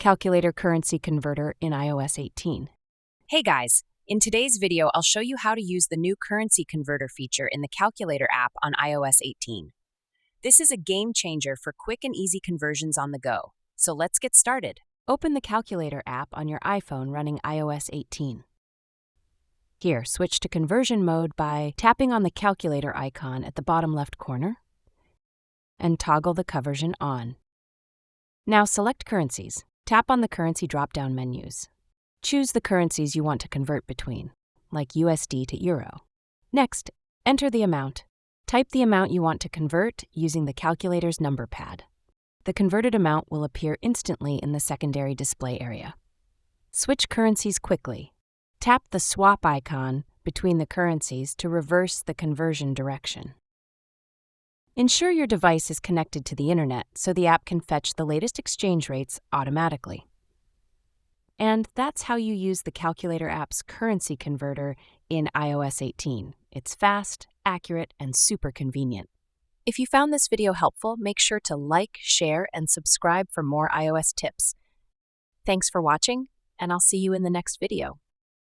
Calculator currency converter in iOS 18. Hey guys, in today's video, I'll show you how to use the new currency converter feature in the Calculator app on iOS 18. This is a game changer for quick and easy conversions on the go. So let's get started. Open the Calculator app on your iPhone running iOS 18. Here, switch to conversion mode by tapping on the calculator icon at the bottom left corner and toggle the conversion on. Now select currencies. Tap on the currency drop-down menus. Choose the currencies you want to convert between, like USD to Euro. Next, enter the amount. Type the amount you want to convert using the calculator's number pad. The converted amount will appear instantly in the secondary display area. Switch currencies quickly. Tap the swap icon between the currencies to reverse the conversion direction. Ensure your device is connected to the internet so the app can fetch the latest exchange rates automatically. And that's how you use the Calculator app's currency converter in iOS 18. It's fast, accurate, and super convenient. If you found this video helpful, make sure to like, share, and subscribe for more iOS tips. Thanks for watching, and I'll see you in the next video.